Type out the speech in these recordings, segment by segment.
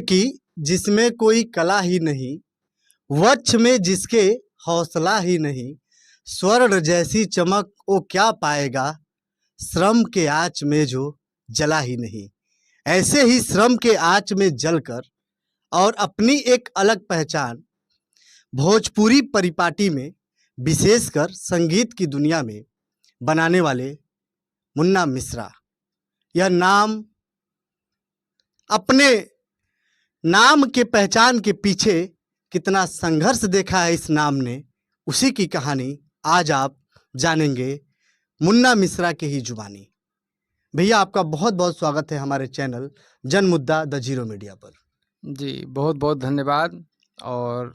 की जिसमें कोई कला ही नहीं, वक्ष में जिसके हौसला ही नहीं, स्वर्ण जैसी चमक वो क्या पाएगा, श्रम के आँच में जो जला ही नहीं। ऐसे ही श्रम के आँच में जलकर और अपनी एक अलग पहचान भोजपुरी परिपाटी में, विशेषकर संगीत की दुनिया में बनाने वाले मुन्ना मिश्रा। यह नाम, अपने नाम के पहचान के पीछे कितना संघर्ष देखा है इस नाम ने, उसी की कहानी आज आप जानेंगे मुन्ना मिश्रा के ही जुबानी। भैया, आपका बहुत बहुत स्वागत है हमारे चैनल जन मुद्दा द जीरो मीडिया पर। जी, बहुत बहुत धन्यवाद। और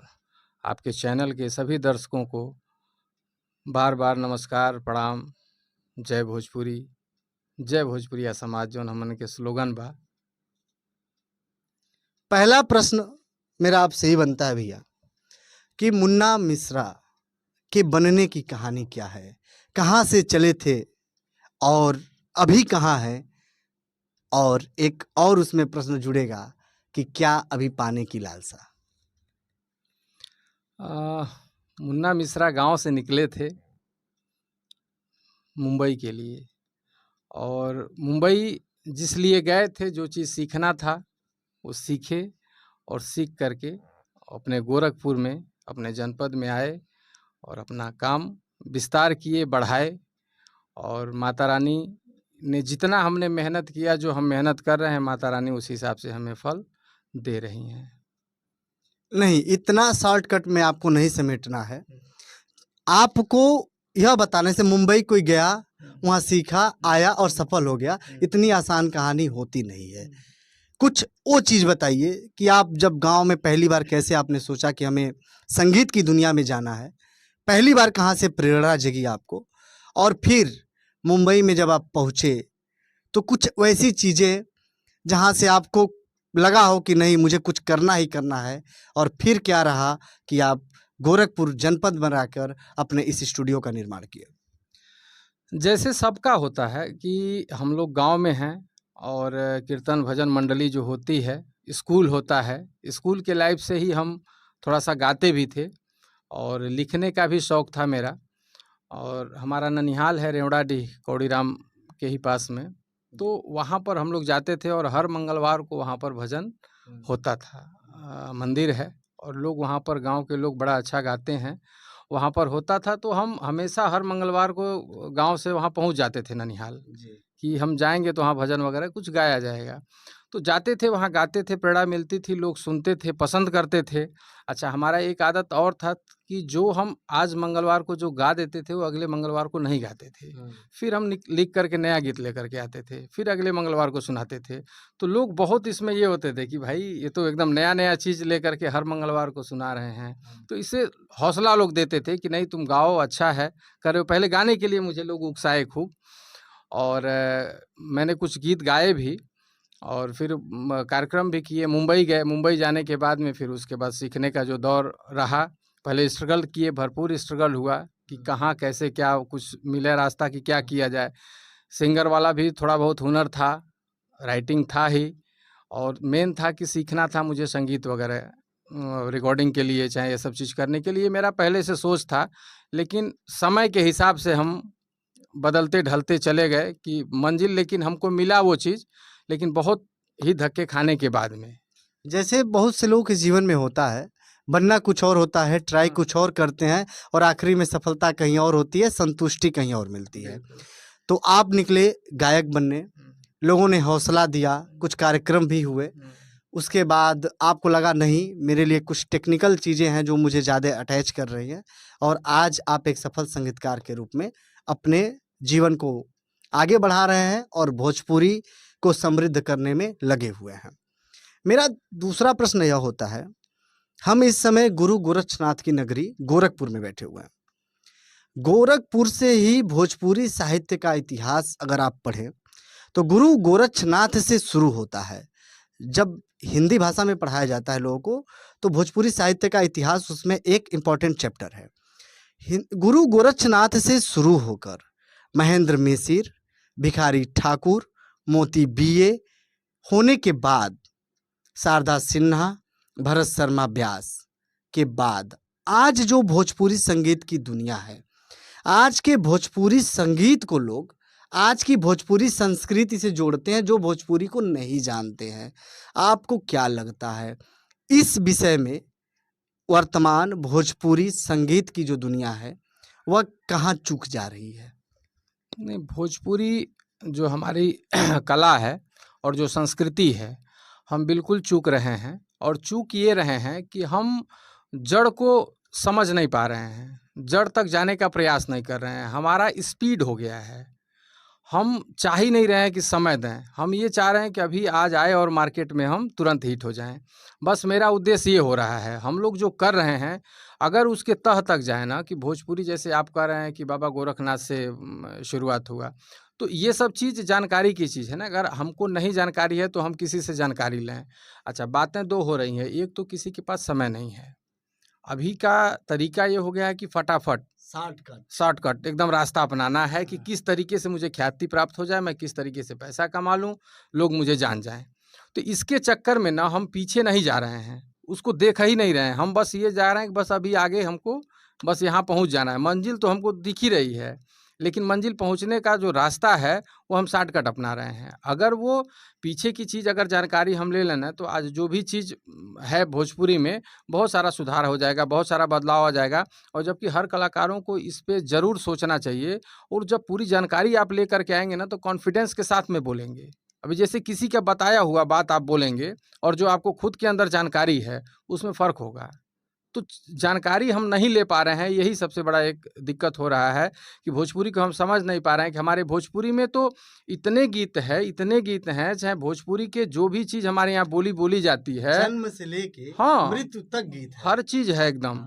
आपके चैनल के सभी दर्शकों को बार बार नमस्कार, प्रणाम। जय भोजपुरी, जय भोजपुरिया समाज, जो हमन के स्लोगन बा। पहला प्रश्न मेरा आपसे ही बनता है भैया कि मुन्ना मिश्रा के बनने की कहानी क्या है, कहाँ से चले थे और अभी कहाँ है, और एक और उसमें प्रश्न जुड़ेगा कि क्या अभी पाने की लालसा। मुन्ना मिश्रा गांव से निकले थे मुंबई के लिए, और मुंबई जिस लिए गए थे, जो चीज़ सीखना था वो सीखे, और सीख करके अपने गोरखपुर में, अपने जनपद में आए और अपना काम विस्तार किए, बढ़ाए। और माता रानी ने जितना हमने मेहनत किया, जो हम मेहनत कर रहे हैं, माता रानी उस हिसाब से हमें फल दे रही हैं। नहीं, इतना शॉर्टकट में आपको नहीं समेटना है। आपको यह बताने से मुंबई कोई गया, वहाँ सीखा, आया और सफल हो गया, इतनी आसान कहानी होती नहीं है। कुछ वो चीज़ बताइए कि आप जब गांव में पहली बार कैसे आपने सोचा कि हमें संगीत की दुनिया में जाना है, पहली बार कहाँ से प्रेरणा जगी आपको, और फिर मुंबई में जब आप पहुँचे तो कुछ वैसी चीज़ें जहाँ से आपको लगा हो कि नहीं, मुझे कुछ करना ही करना है, और फिर क्या रहा कि आप गोरखपुर जनपद बनाकर अपने इस स्टूडियो का निर्माण किया। जैसे सबका होता है कि हम लोग गांव में हैं, और कीर्तन भजन मंडली जो होती है, स्कूल होता है, स्कूल के लाइफ से ही हम थोड़ा सा गाते भी थे, और लिखने का भी शौक़ था मेरा। और हमारा ननिहाल है रेवड़ाडीह, कौड़ीराम के ही पास में, तो वहाँ पर हम लोग जाते थे, और हर मंगलवार को वहाँ पर भजन होता था। मंदिर है, और लोग वहाँ पर, गांव के लोग बड़ा अच्छा गाते हैं, वहाँ पर होता था। तो हम हमेशा हर मंगलवार को गांव से वहाँ पहुँच जाते थे ननिहाल, कि हम जाएंगे तो वहाँ भजन वगैरह कुछ गाया जाएगा। तो जाते थे, वहाँ गाते थे, प्रेरणा मिलती थी, लोग सुनते थे, पसंद करते थे। अच्छा, हमारा एक आदत और था कि जो हम आज मंगलवार को जो गा देते थे, वो अगले मंगलवार को नहीं गाते थे। फिर हम लिख करके नया गीत लेकर के आते थे, फिर अगले मंगलवार को सुनाते थे। तो लोग बहुत इसमें ये होते थे कि भाई, ये तो एकदम नया नया चीज़ लेकर के हर मंगलवार को सुना रहे हैं। तो इससे हौसला लोग देते थे कि नहीं, तुम गाओ, अच्छा है, कर रहे हो। पहले गाने के लिए मुझे लोग उकसाए खूब, और मैंने कुछ गीत गाए भी, और फिर कार्यक्रम भी किए। मुंबई गए, मुंबई जाने के बाद में फिर उसके बाद सीखने का जो दौर रहा, पहले स्ट्रगल किए, भरपूर स्ट्रगल हुआ कि कहाँ कैसे क्या कुछ मिले रास्ता, कि क्या किया जाए। सिंगर वाला भी थोड़ा बहुत हुनर था, राइटिंग था ही, और मेन था कि सीखना था मुझे संगीत वगैरह, रिकॉर्डिंग के लिए, चाहे ये सब चीज़ करने के लिए मेरा पहले से सोच था। लेकिन समय के हिसाब से हम बदलते ढलते चले गए कि मंजिल, लेकिन हमको मिला वो चीज़, लेकिन बहुत ही धक्के खाने के बाद में। जैसे बहुत से लोगों के जीवन में होता है, बनना कुछ और होता है, ट्राई कुछ और करते हैं, और आखिरी में सफलता कहीं और होती है, संतुष्टि कहीं और मिलती है। तो आप निकले गायक बनने, लोगों ने हौसला दिया, कुछ कार्यक्रम भी हुए, उसके बाद आपको लगा नहीं, मेरे लिए कुछ टेक्निकल चीज़ें हैं जो मुझे ज़्यादा अटैच कर रही हैं, और आज आप एक सफल संगीतकार के रूप में अपने जीवन को आगे बढ़ा रहे हैं और भोजपुरी को समृद्ध करने में लगे हुए हैं। मेरा दूसरा प्रश्न यह होता है, हम इस समय गुरु गोरक्षनाथ की नगरी गोरखपुर में बैठे हुए हैं। गोरखपुर से ही भोजपुरी साहित्य का इतिहास अगर आप पढ़ें तो गुरु गोरक्षनाथ से शुरू होता है। जब हिंदी भाषा में पढ़ाया जाता है लोगों को, तो भोजपुरी साहित्य का इतिहास, उसमें एक इम्पॉर्टेंट चैप्टर है। गुरु गोरक्षनाथ से शुरू होकर महेंद्र मिसिर, भिखारी ठाकुर, मोती बीए होने के बाद शारदा सिन्हा, भरत शर्मा व्यास के बाद आज जो भोजपुरी संगीत की दुनिया है, आज के भोजपुरी संगीत को लोग आज की भोजपुरी संस्कृति से जोड़ते हैं जो भोजपुरी को नहीं जानते हैं। आपको क्या लगता है इस विषय में वर्तमान भोजपुरी संगीत की जो दुनिया है वह कहाँ चूक जा रही है? नहीं, भोजपुरी जो हमारी कला है और जो संस्कृति है, हम बिल्कुल चूक रहे हैं। और चूक ये रहे हैं कि हम जड़ को समझ नहीं पा रहे हैं, जड़ तक जाने का प्रयास नहीं कर रहे हैं। हमारा स्पीड हो गया है, हम चाह ही नहीं रहे हैं कि समय दें। हम ये चाह रहे हैं कि अभी आज आए और मार्केट में हम तुरंत हिट हो जाएं। बस मेरा उद्देश्य ये हो रहा है। हम लोग जो कर रहे हैं, अगर उसके तह तक जाए ना, कि भोजपुरी जैसे आप कह रहे हैं कि बाबा गोरखनाथ से शुरुआत हुआ, तो ये सब चीज़ जानकारी की चीज़ है ना। अगर हमको नहीं जानकारी है तो हम किसी से जानकारी लें। अच्छा, बातें दो हो रही हैं। एक तो किसी के पास समय नहीं है। अभी का तरीका ये हो गया है कि फटाफट शॉर्टकट एकदम रास्ता अपनाना है कि किस तरीके से मुझे ख्याति प्राप्त हो जाए, मैं किस तरीके से पैसा कमा लूँ, लोग मुझे जान जाएं। तो इसके चक्कर में ना हम पीछे नहीं जा रहे हैं, उसको देख ही नहीं रहे हैं। हम बस ये जा रहे हैं कि बस अभी आगे हमको बस यहाँ पहुँच जाना है। मंजिल तो हमको दिख ही रही है, लेकिन मंजिल पहुँचने का जो रास्ता है वो हम शॉर्टकट अपना रहे हैं। अगर वो पीछे की चीज़ अगर जानकारी हम ले लेना, तो आज जो भी चीज़ है भोजपुरी में बहुत सारा सुधार हो जाएगा, बहुत सारा बदलाव आ जाएगा। और जबकि हर कलाकारों को इस पे ज़रूर सोचना चाहिए। और जब पूरी जानकारी आप लेकर के आएंगे ना, तो कॉन्फिडेंस के साथ में बोलेंगे। अभी जैसे किसी का बताया हुआ बात आप बोलेंगे और जो आपको खुद के अंदर जानकारी है, उसमें फ़र्क होगा। तो जानकारी हम नहीं ले पा रहे हैं, यही सबसे बड़ा एक दिक्कत हो रहा है कि भोजपुरी को हम समझ नहीं पा रहे हैं कि हमारे भोजपुरी में तो इतने गीत हैं, चाहे भोजपुरी के जो भी चीज़ हमारे यहाँ बोली जाती है, जन्म से लेके हाँ, मृत्यु तक गीत है। हर चीज़ है एकदम,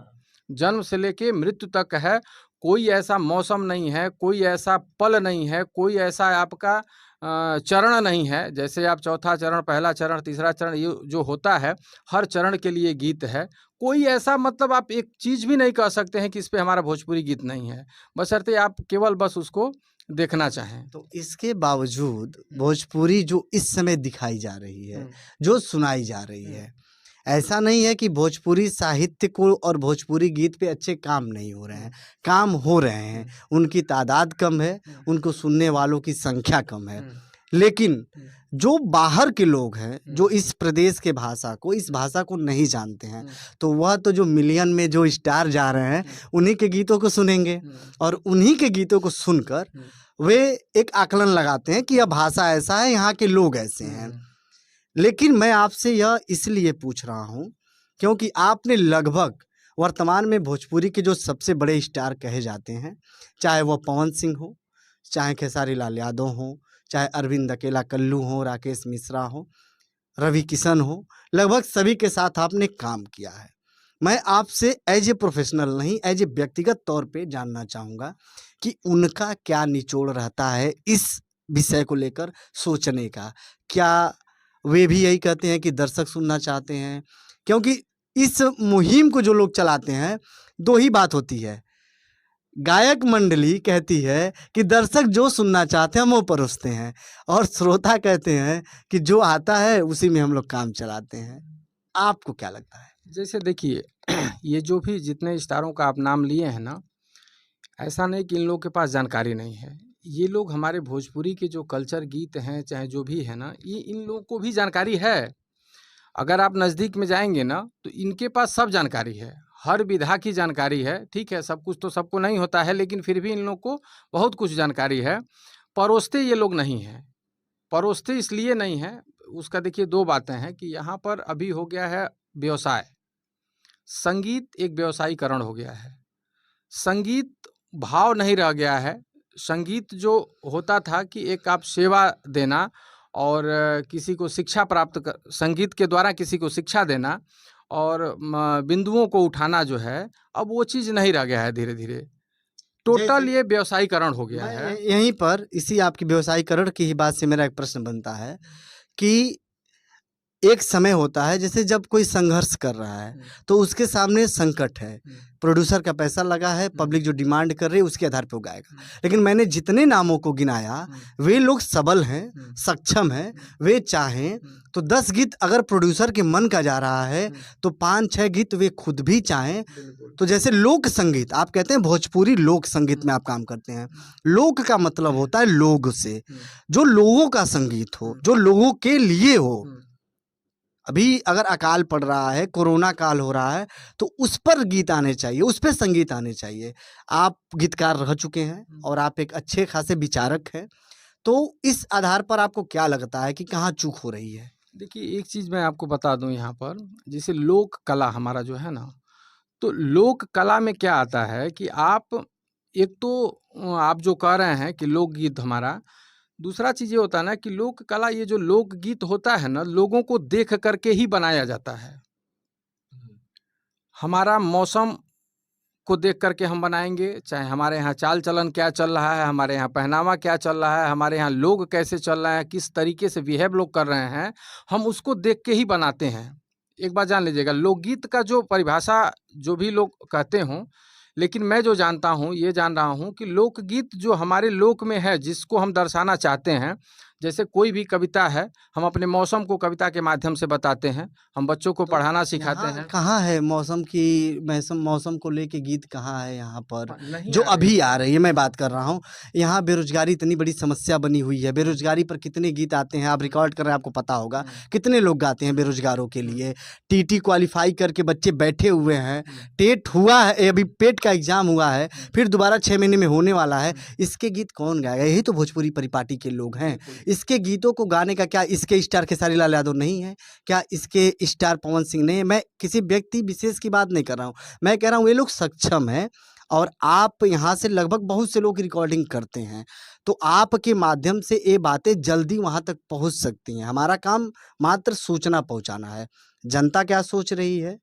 जन्म से लेके मृत्यु तक है। कोई ऐसा मौसम नहीं है, कोई ऐसा पल नहीं है, कोई ऐसा आपका चरण नहीं है। जैसे आप चौथा चरण, पहला चरण, तीसरा चरण, ये जो होता है, हर चरण के लिए गीत है। कोई ऐसा मतलब आप एक चीज़ भी नहीं कह सकते हैं कि इस पे हमारा भोजपुरी गीत नहीं है, बशर्ते आप केवल बस उसको देखना चाहें। तो इसके बावजूद भोजपुरी जो इस समय दिखाई जा रही है, जो सुनाई जा रही है, ऐसा नहीं है कि भोजपुरी साहित्य को और भोजपुरी गीत पे अच्छे काम नहीं हो रहे हैं, काम हो रहे हैं। उनकी तादाद कम है, उनको सुनने वालों की संख्या कम है। लेकिन जो बाहर के लोग हैं, जो इस प्रदेश के भाषा को, इस भाषा को नहीं जानते हैं, तो वह तो जो मिलियन में जो स्टार जा रहे हैं, उन्हीं के गीतों को सुनेंगे और उन्हीं के गीतों को सुनकर वे एक आकलन लगाते हैं कि यह भाषा ऐसा है, यहाँ के लोग ऐसे हैं। लेकिन मैं आपसे यह इसलिए पूछ रहा हूँ क्योंकि आपने लगभग वर्तमान में भोजपुरी के जो सबसे बड़े स्टार कहे जाते हैं, चाहे वह पवन सिंह हो, चाहे खेसारी लाल यादव हो, चाहे अरविंद अकेला कल्लू हो, राकेश मिश्रा हो, रवि किशन हो, लगभग सभी के साथ आपने काम किया है। मैं आपसे एज ए प्रोफेशनल नहीं, एज ए व्यक्तिगत तौर पे जानना चाहूँगा कि उनका क्या निचोड़ रहता है इस विषय को लेकर सोचने का। क्या वे भी यही कहते हैं कि दर्शक सुनना चाहते हैं? क्योंकि इस मुहिम को जो लोग चलाते हैं, दो ही बात होती है। गायक मंडली कहती है कि दर्शक जो सुनना चाहते हैं हम वो परोसते हैं, और श्रोता कहते हैं कि जो आता है उसी में हम लोग काम चलाते हैं। आपको क्या लगता है? जैसे देखिए, ये जो भी जितने स्टारों का आप नाम लिए हैं ना, ऐसा नहीं कि इन लोगों के पास जानकारी नहीं है। ये लोग हमारे भोजपुरी के जो कल्चर गीत हैं, चाहे जो भी है ना, ये इन लोगों को भी जानकारी है। अगर आप नज़दीक में जाएंगे ना, तो इनके पास सब जानकारी है, हर विधा की जानकारी है। ठीक है, सब कुछ तो सबको नहीं होता है, लेकिन फिर भी इन लोग को बहुत कुछ जानकारी है। परोसते ये लोग नहीं हैं। परोसते इसलिए नहीं हैं, उसका देखिए दो बातें हैं कि यहाँ पर अभी हो गया है व्यवसाय। संगीत एक व्यवसायीकरण हो गया है। संगीत भाव नहीं रह गया है। संगीत जो होता था कि एक आप सेवा देना और किसी को शिक्षा प्राप्त कर, संगीत के द्वारा किसी को शिक्षा देना और बिंदुओं को उठाना जो है, अब वो चीज़ नहीं रह गया है। धीरे धीरे टोटल ये व्यवसायीकरण हो गया है। यहीं पर इसी आपकी व्यवसायीकरण की ही बात से मेरा एक प्रश्न बनता है कि एक समय होता है जैसे जब कोई संघर्ष कर रहा है तो उसके सामने संकट है, प्रोड्यूसर का पैसा लगा है, पब्लिक जो डिमांड कर रही है उसके आधार पे वो गाएगा। लेकिन मैंने जितने नामों को गिनाया वे लोग सबल हैं, सक्षम हैं, वे चाहें तो 10 गीत अगर प्रोड्यूसर के मन का जा रहा है तो 5-6 गीत वे खुद भी चाहें। तो जैसे लोक संगीत आप कहते हैं, भोजपुरी लोक संगीत में आप काम करते हैं। लोक का मतलब होता है लोग से, जो लोगों का संगीत हो, जो लोगों के लिए हो। अभी अगर अकाल पड़ रहा है, कोरोना काल हो रहा है, तो उस पर गीत आने चाहिए, उस पर संगीत आने चाहिए। आप गीतकार रह चुके हैं और आप एक अच्छे खासे विचारक हैं, तो इस आधार पर आपको क्या लगता है कि कहाँ चूक हो रही है? देखिए, एक चीज़ मैं आपको बता दूँ यहाँ पर, जैसे लोक कला हमारा जो है ना, तो लोक कला में क्या आता है कि आप एक तो आप जो कह रहे हैं कि लोकगीत हमारा, दूसरा चीज़ ये होता है ना कि लोक कला, ये जो लोकगीत होता है ना, लोगों को देख कर के ही बनाया जाता है। हमारा मौसम को देख कर के हम बनाएँगे, चाहे हमारे यहाँ चाल-चलन क्या चल रहा है, हमारे यहाँ पहनावा क्या चल रहा है, हमारे यहाँ लोग कैसे चल रहे हैं, किस तरीके से बिहेव लोग कर रहे हैं, हम उसको देख के ही बनाते हैं। एक बात जान लीजिएगा, लोकगीत का जो परिभाषा जो भी लोग कहते हों, लेकिन मैं जो जानता हूँ, ये जान रहा हूँ कि लोकगीत जो हमारे लोक में है, जिसको हम दर्शाना चाहते हैं, जैसे कोई भी कविता है, हम अपने मौसम को कविता के माध्यम से बताते हैं, हम बच्चों को तो पढ़ाना सिखाते यहाँ हैं। कहाँ है मौसम की, मौसम को लेके गीत कहाँ है यहाँ पर? नहीं जो आ रहे अभी आ हैं। रही है मैं बात कर रहा हूँ। यहाँ बेरोजगारी इतनी बड़ी समस्या बनी हुई है, बेरोजगारी पर कितने गीत आते हैं, आप रिकॉर्ड कर रहे हैं आपको पता होगा। कितने लोग गाते हैं बेरोजगारों के लिए, टीटी क्वालिफाई करके बच्चे बैठे हुए हैं, टेट हुआ है, अभी पेट का एग्जाम हुआ है, फिर दोबारा 6 महीने में होने वाला है। इसके गीत कौन गाएगा? यही तो भोजपुरी परिपाटी के लोग हैं। इसके गीतों को गाने का क्या इसके स्टार खेसारी लाल यादव नहीं है? क्या इसके स्टार पवन सिंह नहीं है? मैं किसी व्यक्ति विशेष की बात नहीं कर रहा हूँ, मैं कह रहा हूँ ये लोग सक्षम हैं और आप यहाँ से लगभग बहुत से लोग रिकॉर्डिंग करते हैं, तो आपके माध्यम से ये बातें जल्दी वहाँ तक पहुँच सकती हैं। हमारा काम मात्र सूचना पहुँचाना है। जनता क्या सोच रही है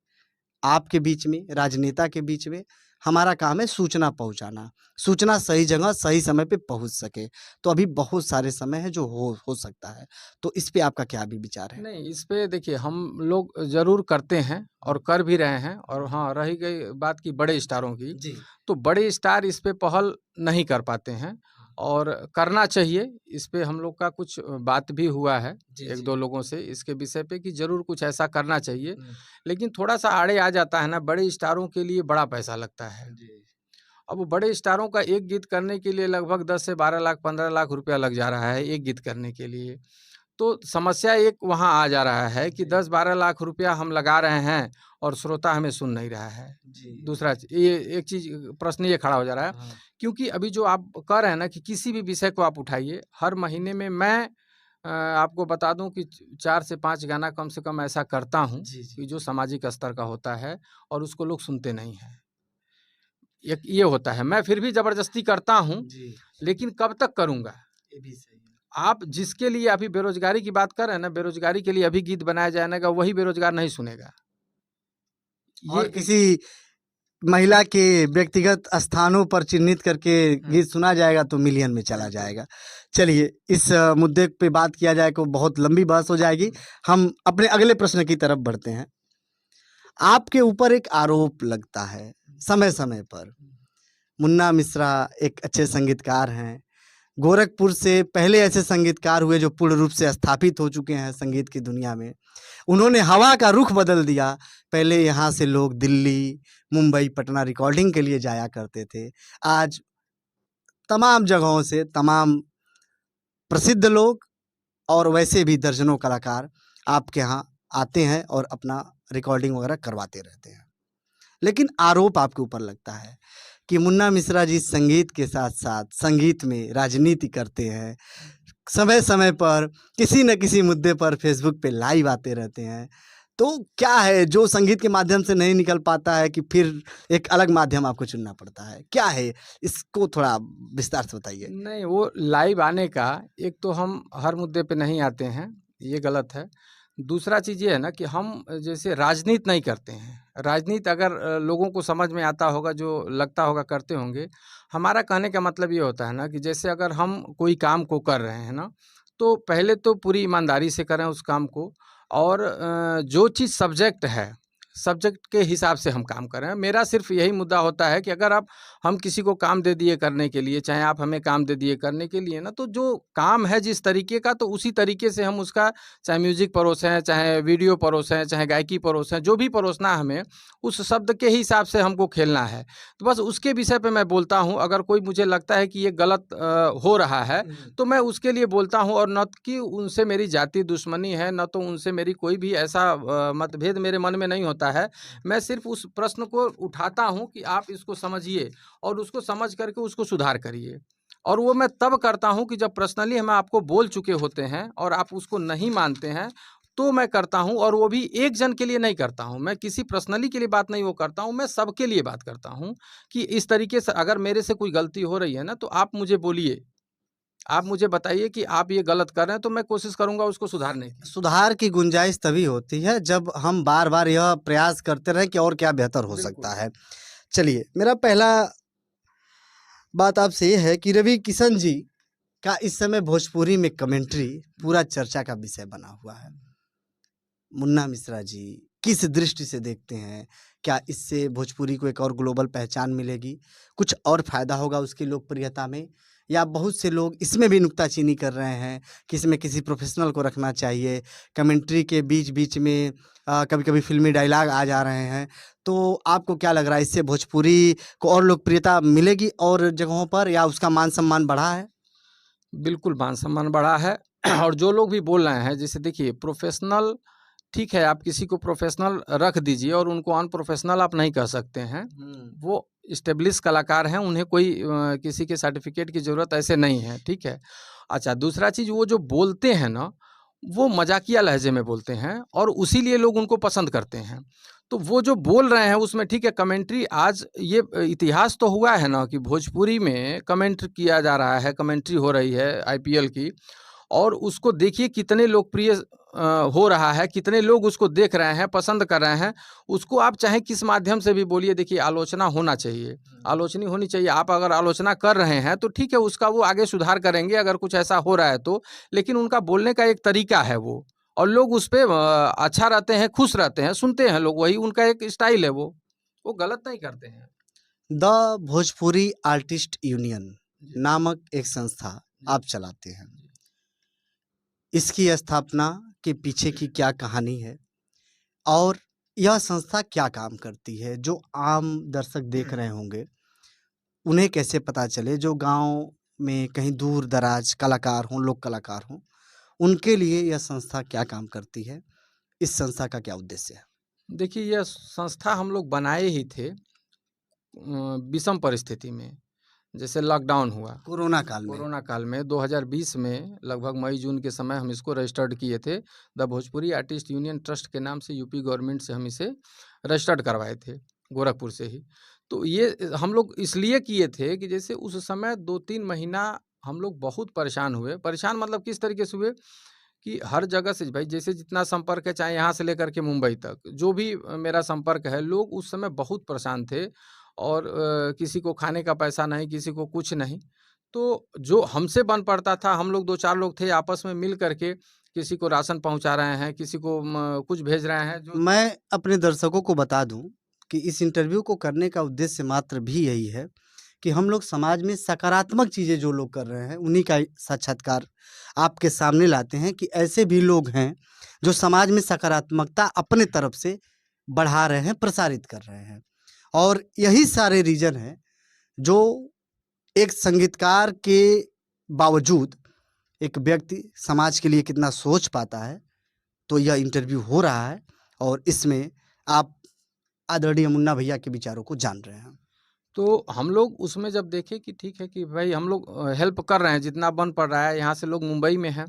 आपके बीच में, राजनेता के बीच में, हमारा काम है सूचना पहुँचाना। सूचना सही जगह, सही समय पे पहुँच सके। तो अभी बहुत सारे समय है जो हो सकता है। तो इस पे आपका क्या अभी विचार है? नहीं, इस पे देखिए, हम लोग ज़रूर करते हैं और कर भी रहे हैं। और हाँ, रही गई बात की बड़े स्टारों की, जी। तो बड़े स्टार इस पे पहल नहीं कर पाते हैं और करना चाहिए। इस पे हम लोग का कुछ बात भी हुआ है जी, 1-2 लोगों से इसके विषय पे कि ज़रूर कुछ ऐसा करना चाहिए। हुँ। लेकिन थोड़ा-सा आड़े आ जाता है ना, बड़े स्टारों के लिए बड़ा पैसा लगता है। जी। अब वो बड़े स्टारों का एक गीत करने के लिए लगभग 10 से 12 लाख, 15 लाख रुपया लग जा रहा है, एक गीत करने के लिए। तो समस्या एक वहाँ आ जा रहा है कि जी। 10-12 लाख रुपया हम लगा रहे हैं और श्रोता हमें सुन नहीं रहा है। जी। दूसरा ये एक चीज़, प्रश्न ये खड़ा हो जा रहा है, हाँ। क्योंकि अभी जो आप कह रहे हैं ना कि किसी भी विषय को आप उठाइए, हर महीने में मैं आपको बता दूँ कि 4 से 5 गाना कम से कम ऐसा करता हूँ जी, जी। कि जो सामाजिक स्तर का होता है और उसको लोग सुनते नहीं हैं। एक ये होता है, मैं फिर भी ज़बरदस्ती करता हूँ, जी। लेकिन कब तक करूँगा? ये भी सही है। आप जिसके लिए अभी बेरोज़गारी की बात कर रहे हैं ना, बेरोज़गारी के लिए अभी गीत बनाया जाएगा, वही बेरोज़गार नहीं सुनेगा। ये और किसी महिला के व्यक्तिगत स्थानों पर चिन्हित करके गीत सुना जाएगा तो मिलियन में चला बिल्कुल। जाएगा। चलिए इस मुद्दे पे बात किया जाए तो बहुत लंबी बहस हो जाएगी। हम अपने अगले प्रश्न की तरफ बढ़ते हैं। आपके ऊपर एक आरोप लगता है समय-समय पर। मुन्ना मिश्रा एक अच्छे संगीतकार हैं। गोरखपुर से पहले ऐसे संगीतकार हुए जो पूर्ण रूप से स्थापित हो चुके हैं संगीत की दुनिया में। उन्होंने हवा का रुख बदल दिया। पहले यहाँ से लोग दिल्ली, मुंबई, पटना रिकॉर्डिंग के लिए जाया करते थे। आज तमाम जगहों से तमाम प्रसिद्ध लोग और वैसे भी दर्जनों कलाकार आपके यहाँ आते हैं और अपना रिकॉर्डिंग वगैरह करवाते रहते हैं। लेकिन आरोप आपके ऊपर लगता है कि मुन्ना मिश्रा जी संगीत के साथ-साथ संगीत में राजनीति करते हैं। समय-समय पर किसी न किसी मुद्दे पर फ़ेसबुक पे लाइव आते रहते हैं। तो क्या है जो संगीत के माध्यम से नहीं निकल पाता है कि फिर एक अलग माध्यम आपको चुनना पड़ता है? क्या है? इसको थोड़ा विस्तार से बताइए। नहीं, वो लाइव आने का, एक तो हम हर मुद्दे पे नहीं आते हैं, ये गलत है। दूसरा चीज़ ये है ना कि हम जैसे राजनीति नहीं करते हैं। राजनीति अगर लोगों को समझ में आता होगा, जो लगता होगा करते होंगे। हमारा कहने का मतलब ये होता है ना कि जैसे अगर हम कोई काम को कर रहे हैं ना, तो पहले तो पूरी ईमानदारी से करें उस काम को। और जो चीज़ सब्जेक्ट है, सब्जेक्ट के हिसाब से हम काम कर रहे हैं। मेरा सिर्फ यही मुद्दा होता है कि अगर हम किसी को काम दे दिए करने के लिए, चाहे आप हमें काम दे दिए करने के लिए ना, तो जो काम है जिस तरीके का, तो उसी तरीके से हम उसका, चाहे म्यूज़िक परोसें, चाहे वीडियो परोसें, चाहे गायकी परोसें, जो भी परोसना है हमें, उस शब्द के ही हिसाब से हमको खेलना है। तो बस उसके विषय पे मैं बोलता हूँ। अगर कोई मुझे लगता है कि ये गलत हो रहा है, तो मैं उसके लिए बोलता हूँ, और न कि उनसे मेरी जाति दुश्मनी है, न तो उनसे मेरी कोई भी ऐसा मतभेद मेरे मन में नहीं होता है। मैं सिर्फ उस प्रश्न को उठाता हूँ कि आप इसको समझिए और उसको समझ करके उसको सुधार करिए। और वो मैं तब करता हूँ कि जब पर्सनली हम आपको बोल चुके होते हैं और आप उसको नहीं मानते हैं, तो मैं करता हूँ। और वो भी एक जन के लिए नहीं करता हूँ, मैं किसी पर्सनली के लिए बात नहीं वो करता हूँ, मैं सबके लिए बात करता हूँ कि इस तरीके से अगर मेरे से कोई गलती हो रही है ना, तो आप मुझे बोलिए, आप मुझे बताइए कि आप ये गलत कर रहे हैं, तो मैं कोशिश करूँगा उसको सुधारने की। सुधार की गुंजाइश तभी होती है जब हम बार-बार यह प्रयास करते रहें कि और क्या बेहतर हो सकता बिल्कुल। है। चलिए, मेरा पहला बात आपसे ये है कि रवि किशन जी का इस समय भोजपुरी में कमेंट्री पूरा चर्चा का विषय बना हुआ है। मुन्ना मिश्रा जी किस दृष्टि से देखते हैं? क्या इससे भोजपुरी को एक और ग्लोबल पहचान मिलेगी? कुछ और फ़ायदा होगा उसकी लोकप्रियता में? या बहुत से लोग इसमें भी नुक्ताचीनी कर रहे हैं कि इसमें किसी प्रोफ़ेशनल को रखना चाहिए, कमेंट्री के बीच-बीच में कभी-कभी फ़िल्मी डायलॉग आ जा रहे हैं। तो आपको क्या लग रहा है, इससे भोजपुरी को और लोकप्रियता मिलेगी और जगहों पर, या उसका मान-सम्मान बढ़ा है? बिल्कुल, मान-सम्मान बढ़ा है। और जो लोग भी बोल रहे हैं, जैसे देखिए प्रोफ़ेशनल, ठीक है, आप किसी को प्रोफ़ेशनल रख दीजिए और उनको अनप्रोफ़ेशनल आप नहीं कह सकते हैं। वो एस्टेब्लिश कलाकार हैं, उन्हें कोई किसी के सर्टिफ़िकेट की ज़रूरत ऐसे नहीं है, ठीक है। अच्छा, दूसरा चीज़, वो जो बोलते हैं ना, वो मज़ाकिया लहज़े में बोलते हैं और उसीलिए लोग उनको पसंद करते हैं। तो वो जो बोल रहे हैं उसमें, ठीक है, कमेंट्री आज ये इतिहास तो हुआ है ना कि भोजपुरी में कमेंट किया जा रहा है, कमेंट्री हो रही है आईपीएल की, और उसको देखिए कितने लोकप्रिय हो रहा है, कितने लोग उसको देख रहे हैं, पसंद कर रहे हैं। उसको आप चाहे किस माध्यम से भी बोलिए, देखिए आलोचना होना चाहिए, आलोचनी होनी चाहिए। आप अगर आलोचना कर रहे हैं तो ठीक है, उसका वो आगे सुधार करेंगे अगर कुछ ऐसा हो रहा है तो। लेकिन उनका बोलने का एक तरीका है वो, और लोग उस पे अच्छा रहते हैं, खुश रहते हैं, सुनते हैं लोग, वही उनका एक स्टाइल है वो गलत नहीं करते हैं। द भोजपुरी आर्टिस्ट यूनियन जी, नामक एक संस्था जी, आप चलाते हैं। जी। इसकी स्थापना के पीछे की क्या कहानी है? और यह संस्था क्या काम करती है? जो आम दर्शक देख रहे होंगे, उन्हें कैसे पता चले, जो गाँव में कहीं दूर-दराज कलाकार हों, लोक कलाकार हों, उनके लिए यह संस्था क्या काम करती है? इस संस्था का क्या उद्देश्य है? देखिए, यह संस्था हम लोग बनाए ही थे विषम परिस्थिति में। जैसे लॉकडाउन हुआ, कोरोना काल में। कोरोना काल में 2020 में लगभग मई-जून के समय हम इसको रजिस्टर्ड किए थे। The Bhojpuri artist union trust के नाम से यूपी गवर्नमेंट से हम इसे रजिस्टर्ड करवाए थे, गोरखपुर से ही। तो ये हम लोग इसलिए किए थे कि जैसे उस समय 2-3 महीना हम लोग बहुत परेशान हुए। परेशान मतलब किस तरीके से हुए कि हर जगह से भाई, जैसे जितना संपर्क है, चाहे यहाँ से लेकर के मुंबई तक, जो भी मेरा संपर्क है, लोग उस समय बहुत परेशान थे। और किसी को खाने का पैसा नहीं, किसी को कुछ नहीं। तो जो हमसे बन पड़ता था, हम लोग 2-4 लोग थे, आपस में मिल करके किसी को राशन पहुँचा रहे हैं, किसी को कुछ भेज रहे हैं जो। मैं अपने दर्शकों को बता दूं कि इस इंटरव्यू को करने का उद्देश्य मात्र भी यही है कि हम लोग समाज में सकारात्मक चीज़ें जो लोग कर रहे हैं, उन्हीं का साक्षात्कार आपके सामने लाते हैं कि ऐसे भी लोग हैं जो समाज में सकारात्मकता अपने तरफ से बढ़ा रहे हैं, प्रसारित कर रहे हैं। और यही सारे रीज़न हैं जो एक संगीतकार के बावजूद एक व्यक्ति समाज के लिए कितना सोच पाता है। तो यह इंटरव्यू हो रहा है और इसमें आप आदरणीय मुन्ना भैया के विचारों को जान रहे हैं। तो हम लोग उसमें जब देखे कि ठीक है कि भाई हम लोग हेल्प कर रहे हैं, जितना बन पड़ रहा है। यहाँ से लोग मुंबई में हैं,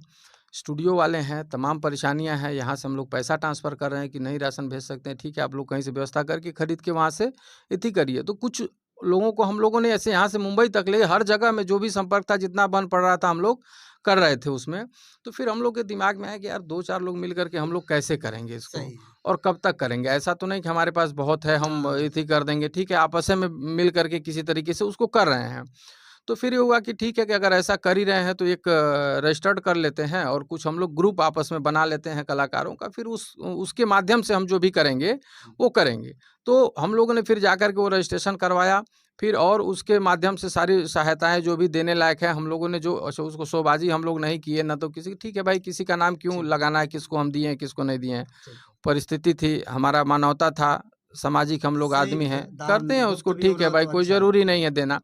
स्टूडियो वाले हैं, तमाम परेशानियाँ हैं। यहाँ से हम लोग पैसा ट्रांसफ़र कर रहे हैं कि नहीं राशन भेज सकते हैं, ठीक है, आप लोग कहीं से व्यवस्था करके खरीद के वहाँ से इति करिए। तो कुछ लोगों को हम लोगों ने ऐसे यहाँ से मुंबई तक ले, हर जगह में जो भी संपर्क था, जितना बन पड़ रहा था, हम लोग कर रहे थे उसमें। तो फिर हम लोग के दिमाग में आया कि यार 2-4 लोग मिल कर के हम लोग कैसे करेंगे इसको? सही है। और कब तक करेंगे? ऐसा तो नहीं कि हमारे पास बहुत है, हम हाँ। इति कर देंगे, ठीक है, आपस में मिल कर के किसी तरीके से उसको कर रहे हैं। तो फिर ये हुआ कि ठीक है कि अगर ऐसा कर ही रहे हैं तो एक रजिस्टर्ड कर लेते हैं और कुछ हम लोग ग्रुप आपस में बना लेते हैं कलाकारों का, फिर उसके माध्यम से हम जो भी करेंगे वो करेंगे। तो हम लोगों ने फिर जाकर के वो रजिस्ट्रेशन करवाया, फिर और उसके माध्यम से सारी सहायताएँ जो भी देने लायक है हम लोगों ने जो उसको शोबाजी हम लोग नहीं किए, ना तो किसी ठीक है भाई किसी का नाम क्यों लगाना है, किसको हम दिए हैं, किसको नहीं दिए हैं। परिस्थिति थी, हमारा मानवता था, सामाजिक हम लोग सही आदमी है, हैं, दान करते हैं मुफ्त उसको, भी हो ठीक है रहा भाई, तो कोई अच्छा ज़रूरी है। नहीं है देना।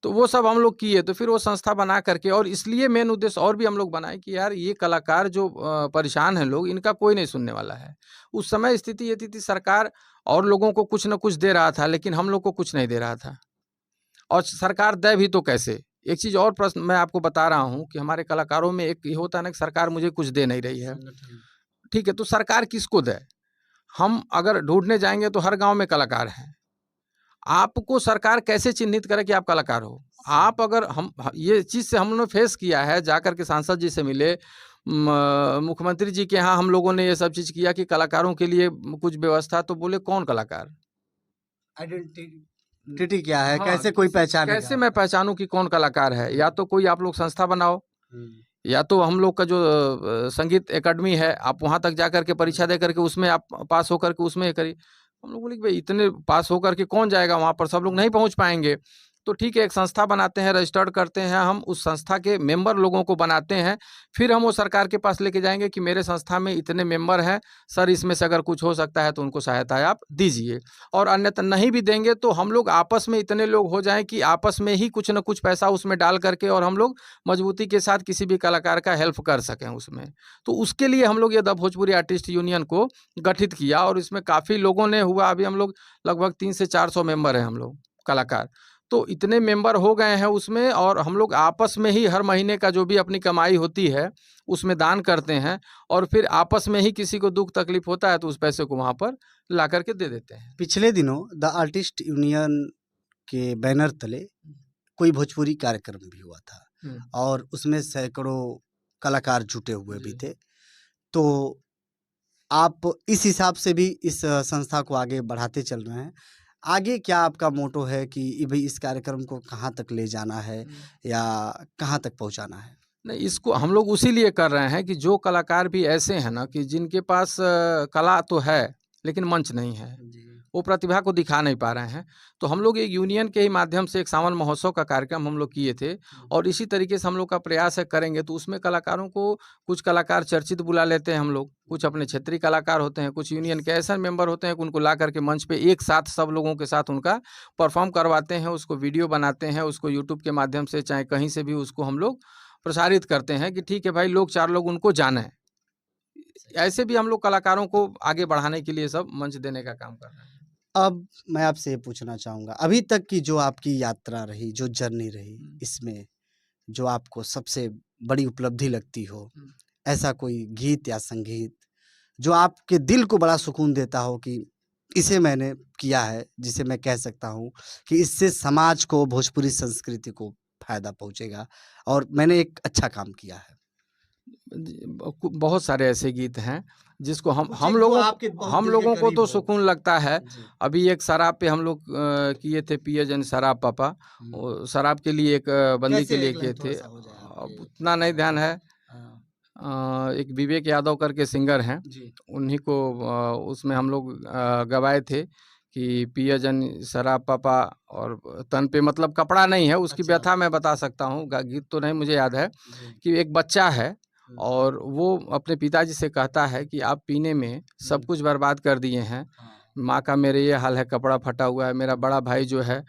तो वो सब हम लोग किए, तो फिर वो संस्था बना करके, और इसलिए मेन उद्देश्य और भी हम लोग बनाए कि यार ये कलाकार जो परेशान हैं लोग, इनका कोई नहीं सुनने वाला है। उस समय स्थिति ये थी सरकार और लोगों को कुछ न कुछ दे रहा था, लेकिन हम लोग को कुछ नहीं दे रहा था। और सरकार दे भी तो कैसे? एक चीज़ और प्रश्न मैं आपको बता रहा हूँ कि हमारे कलाकारों में एक ये होता है ना कि सरकार मुझे कुछ दे नहीं रही है। संगठन। ठीक है, तो सरकार किसको दे? हम अगर ढूँढने जाएँगे तो हर गाँव में कलाकार हैं। आपको सरकार कैसे चिन्हित करे कि आप कलाकार हो? आप अगर ये चीज़ से हमने फेस किया है, जाकर के सांसद जी से मिले, मुख्यमंत्री जी के यहाँ हम लोगों ने ये सब चीज़ किया कि कलाकारों के लिए कुछ व्यवस्था, तो बोले कौन कलाकार? आइडेंटिटी क्या है? हाँ, कैसे कोई पहचानेगा कैसे मैं आपको? पहचानूँ कि कौन कलाकार है? या तो कोई आप लोग संस्था बनाओ, हुँ। या तो हम लोग का जो संगीत अकेडमी है, आप वहाँ तक जाकर के परीक्षा दे करके उसमें आप पास होकर के उसमें ये करिए। हम लोग बोले कि भाई इतने पास होकर के कौन जाएगा वहाँ पर, सब लोग नहीं पहुँच पाएँगे। तो ठीक है, एक संस्था बनाते हैं, रजिस्टर्ड करते हैं, हम उस संस्था के मेंबर लोगों को बनाते हैं, फिर हम वो सरकार के पास लेके जाएँगे कि मेरे संस्था में इतने मेंबर हैं, सर इसमें से अगर कुछ हो सकता है तो उनको सहायता आप दीजिए। और अन्यथा नहीं भी देंगे तो हम लोग आपस में इतने लोग हो जाएँ कि आपस में ही कुछ न कुछ पैसा उसमें डाल करके और हम लोग मजबूती के साथ किसी भी कलाकार का हेल्प कर सकें उसमें। तो उसके लिए हम लोग ये द भोजपुरी आर्टिस्ट यूनियन को गठित किया, और इसमें काफ़ी लोगों ने हुआ, अभी हम लोग लगभग 300 से 400 मेंबर हैं हम लोग, कलाकार। तो इतने मेंबर हो गए हैं उसमें, और हम लोग आपस में ही हर महीने का जो भी अपनी कमाई होती है, उसमें दान करते हैं, और फिर आपस में ही किसी को दुःख तकलीफ होता है तो उस पैसे को वहाँ पर ला कर के दे देते हैं। पिछले दिनों द आर्टिस्ट यूनियन के बैनर तले कोई भोजपुरी कार्यक्रम भी हुआ था हुँ। और उसमें सैकड़ों कलाकार जुटे हुए भी जी। थे। तो आप इस हिसाब से भी इस संस्था को आगे बढ़ाते चल रहे हैं। आगे क्या आपका मोटो है कि भई इस कार्यक्रम को कहाँ तक ले जाना है या कहाँ तक पहुँचाना है? नहीं, इसको हम लोग उसी लिए कर रहे हैं कि जो कलाकार भी ऐसे हैं ना कि जिनके पास कला तो है, लेकिन मंच नहीं है, जी। वो प्रतिभा को दिखा नहीं पा रहे हैं। तो हम लोग एक यूनियन के ही माध्यम से एक सावन महोत्सव का कार्यक्रम हम लोग किए थे, और इसी तरीके से हम लोग का प्रयास है करेंगे, तो उसमें कलाकारों को, कुछ कलाकार चर्चित बुला लेते हैं हम लोग, कुछ अपने क्षेत्रीय कलाकार होते हैं, कुछ यूनियन के ऐसे मेंबर होते हैं कि उनको ला करके मंच पे एक साथ सब लोगों के साथ उनका परफॉर्म करवाते हैं, उसको वीडियो बनाते हैं, उसको यूट्यूब के माध्यम से चाहे कहीं से भी उसको हम लोग प्रसारित करते हैं कि ठीक है भाई, लोग 4 लोग उनको जानें। ऐसे भी हम लोग कलाकारों को आगे बढ़ाने के लिए सब मंच देने का काम कर रहे हैं। अब मैं आपसे ये पूछना चाहूँगा, अभी तक की जो आपकी यात्रा रही, जो जर्नी रही, इसमें जो आपको सबसे बड़ी उपलब्धि लगती हो, ऐसा कोई गीत या संगीत जो आपके दिल को बड़ा सुकून देता हो कि इसे मैंने किया है, जिसे मैं कह सकता हूँ कि इससे समाज को, भोजपुरी संस्कृति को फ़ायदा पहुँचेगा और मैंने एक अच्छा काम किया है? बहुत सारे ऐसे गीत हैं जिसको कुछ एक जो आपके बहुत हम दिल के लोगों को करीब तो हो। सुकून लगता है। जी। अभी एक शराब पे हम लोग किए थे, पिए जन शराब पापा, हुँ। वो शराब के लिए एक बंदी के कैसे लिए एक किए लाइन थे। थोड़ा-सा हो जाए अब आपके उतना नहीं ध्यान है। हाँ। एक विवेक यादव करके सिंगर हैं, जी। उन्हीं को उसमें हम लोग गवाए थे कि पिया जन शराब पापा, और तन पे मतलब कपड़ा नहीं है, उसकी अच्छा। व्यथा मैं बता सकता हूँ, गीत तो नहीं मुझे याद है। जी। कि एक बच्चा है हुँ। और वो अपने पिताजी से कहता है कि आप पीने में सब कुछ बर्बाद कर दिए हैं, हाँ। माँ का मेरे ये हाल है, कपड़ा फटा हुआ है, मेरा बड़ा भाई जो है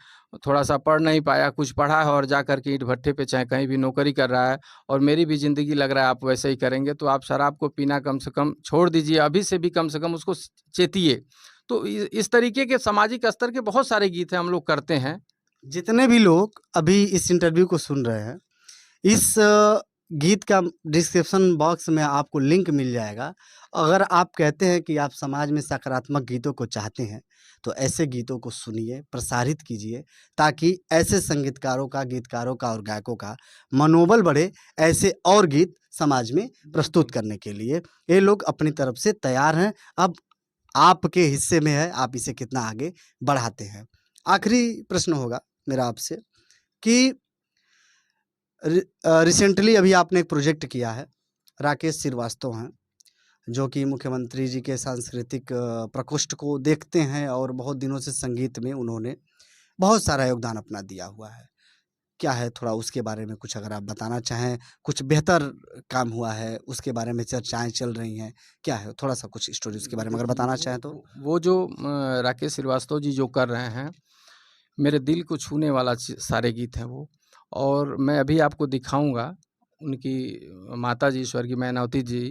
थोड़ा सा पढ़ नहीं पाया, कुछ पढ़ा है और जा कर के ईंट भट्टे पे चाहे कहीं भी नौकरी कर रहा है, और मेरी भी ज़िंदगी लग रहा है आप वैसे ही करेंगे, तो आप शराब को पीना कम से कम छोड़ दीजिए, अभी से भी कम से कम उसको चेतिए। तो इस तरीके के सामाजिक स्तर के बहुत सारे गीत हैं हम लोग करते हैं। जितने भी लोग अभी इस इंटरव्यू को सुन रहे हैं, इस गीत का डिस्क्रिप्शन बॉक्स में आपको लिंक मिल जाएगा। अगर आप कहते हैं कि आप समाज में सकारात्मक गीतों को चाहते हैं, तो ऐसे गीतों को सुनिए, प्रसारित कीजिए, ताकि ऐसे संगीतकारों का, गीतकारों का और गायकों का मनोबल बढ़े, ऐसे और गीत समाज में प्रस्तुत करने के लिए। ये लोग अपनी तरफ से तैयार हैं, अब आपके हिस्से में है, आप इसे कितना आगे बढ़ाते हैं। आखिरी प्रश्न होगा मेरा आपसे कि रिसेंटली अभी आपने एक प्रोजेक्ट किया है, राकेश श्रीवास्तव हैं, जो कि मुख्यमंत्री जी के सांस्कृतिक प्रकोष्ठ को देखते हैं और बहुत दिनों से संगीत में उन्होंने बहुत सारा योगदान अपना दिया हुआ है। क्या है थोड़ा उसके बारे में कुछ अगर आप बताना चाहें, कुछ बेहतर काम हुआ है, उसके बारे में चर्चाएँ चल रही हैं, क्या है? थोड़ा-सा कुछ स्टोरी उसके बारे में अगर बताना चाहें तो? वो जो राकेश श्रीवास्तव जी जो कर रहे हैं, मेरे दिल को छूने वाला सारे गीत हैं वो। और मैं अभी आपको दिखाऊंगा उनकी माताजी स्वर्गीय मैनावती जी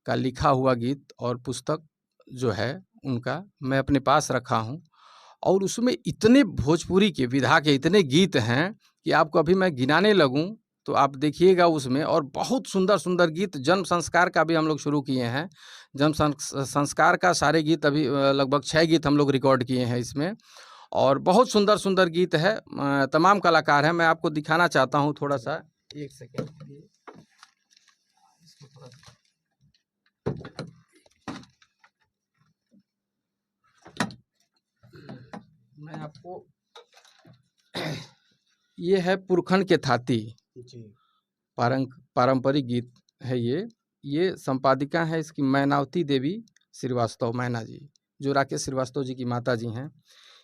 का लिखा हुआ गीत और पुस्तक जो है उनका मैं अपने पास रखा हूँ। और उसमें इतने भोजपुरी के विधा के इतने गीत हैं कि आपको अभी मैं गिनाने लगूं तो आप देखिएगा उसमें। और बहुत सुंदर सुंदर गीत, जन्म संस्कार का भी हम लोग शुरू किए हैं। जन्म संस्कार का सारे गीत अभी लगभग 6 गीत हम लोग रिकॉर्ड किए हैं इसमें। और बहुत सुंदर सुंदर गीत है, तमाम कलाकार हैं। मैं आपको दिखाना चाहता हूँ थोड़ा सा, एक सेकेंड। मैं आपको ये है पुरखन के थाती, पारंपरिक गीत है ये संपादिका है इसकी मैनावती देवी श्रीवास्तव, मैना जी, जो राकेश श्रीवास्तव जी की माता जी हैं।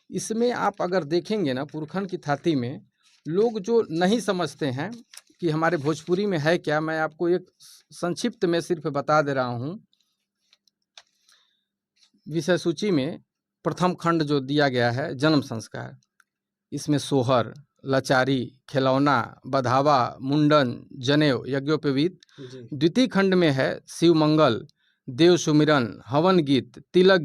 इसमें आप अगर देखेंगे ना, पुरखन की थाती में लोग जो नहीं समझते हैं कि हमारे भोजपुरी में है क्या, मैं आपको एक संक्षिप्त में सिर्फ बता दे रहा हूँ। विषय सूची में प्रथम खंड जो दिया गया है जन्म संस्कार, इसमें सोहर, लाचारी, खिलौना, बधावा, मुंडन, जनेऊ, यज्ञोपवीत। द्वितीय खंड में है शिव मंगल, देव सुमिरन, हवन गीत, तिलक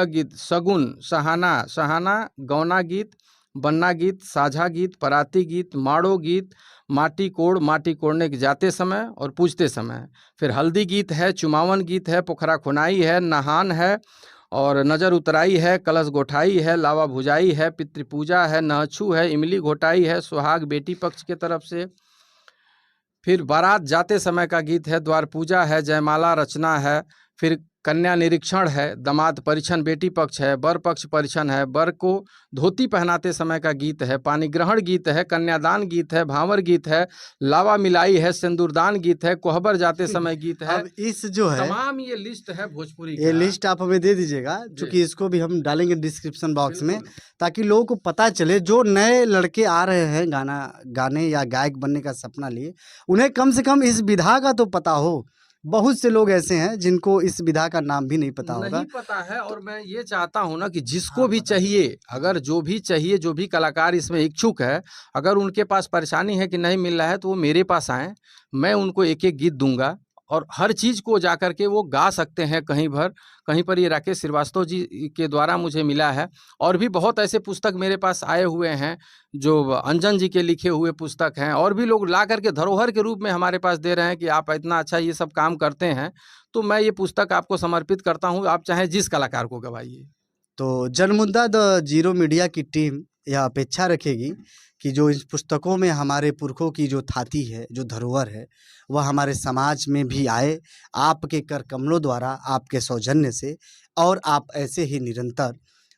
गीत, शगुन, सहाना, गौना गीत, बन्ना गीत, साझा गीत, पराती गीत, माड़ो गीत, माटी कोड़ने के जाते समय और पूजते समय। फिर हल्दी गीत है, चुमावन गीत है, पोखरा खुनाई है, नहान है और नज़र उतराई है, कलश गोठाई है, लावा भुजाई है, पितृपूजा है, नहछू है, इमली घोटाई है, सुहाग बेटी पक्ष के तरफ से। फिर बारात जाते समय का गीत है, द्वार पूजा है, जयमाला रचना है। फिर कन्या निरीक्षण है, दामाद परिछन बेटी पक्ष है, बर पक्ष परिछन है, बर को धोती पहनाते समय का गीत है, पानी ग्रहण गीत है, कन्यादान गीत है, भांवर गीत है, लावा मिलाई है, सिंदूरदान गीत है, कोहबर जाते समय गीत है। अब इस जो है तमाम ये लिस्ट है भोजपुरी ये लिस्ट आप हमें दे दीजिएगा, क्योंकि इसको भी हम डालेंगे डिस्क्रिप्शन बॉक्स में, ताकि लोगों को पता चले। जो नए लड़के आ रहे हैं गाने या गायक बनने का सपना लिए, उन्हें कम से कम इस विधा का तो पता हो। बहुत से लोग ऐसे हैं जिनको इस विधा का नाम भी नहीं पता होगा। नहीं पता है। और मैं ये चाहता हूं ना कि जिसको भी चाहिए, अगर जो भी कलाकार इसमें इच्छुक है, अगर उनके पास परेशानी है कि नहीं मिल रहा है, तो वो मेरे पास आएँ, मैं उनको एक एक गीत दूंगा और हर चीज़ को जा कर के वो गा सकते हैं कहीं पर। ये राकेश श्रीवास्तव जी के द्वारा मुझे मिला है। और भी बहुत ऐसे पुस्तक मेरे पास आए हुए हैं जो अंजन जी के लिखे हुए पुस्तक हैं, और भी लोग ला करके धरोहर के रूप में हमारे पास दे रहे हैं कि आप इतना अच्छा ये सब काम करते हैं, तो मैं ये पुस्तक आपको समर्पित करता हूँ। आप चाहे जिस कलाकार को गवाइए। तो जनमुद्दा द जीरो मीडिया की टीम यह अपेक्षा रखेगी कि जो इस पुस्तकों में हमारे पुरखों की जो थाती है, जो धरोहर है, वह हमारे समाज में भी आए, आपके कर कमलों द्वारा, आपके सौजन्य से। और आप ऐसे ही निरंतर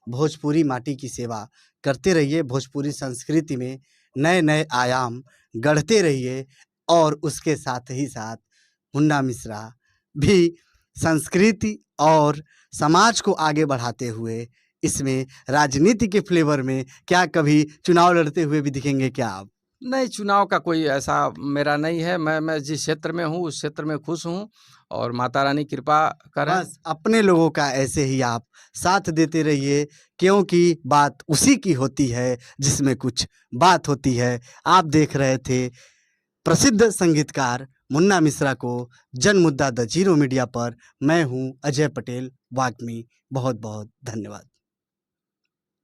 भोजपुरी माटी की सेवा करते रहिए, भोजपुरी संस्कृति में नए नए आयाम गढ़ते रहिए। और उसके साथ ही साथ मुन्ना मिश्रा भी संस्कृति और समाज को आगे बढ़ाते हुए इसमें राजनीति के फ्लेवर में क्या कभी चुनाव लड़ते हुए भी दिखेंगे क्या आप? नहीं, चुनाव का कोई ऐसा मेरा नहीं है। मैं जिस क्षेत्र में हूँ उस क्षेत्र में खुश हूँ और माता रानी कृपा करें। बस अपने लोगों का ऐसे ही आप साथ देते रहिए, क्योंकि बात उसी की होती है जिसमें कुछ बात होती है। आप देख रहे थे प्रसिद्ध संगीतकार मुन्ना मिश्रा को जनमुद्दा द जीरो मीडिया पर। मैं हूँ अजय पटेल वाग्मी। बहुत बहुत धन्यवाद।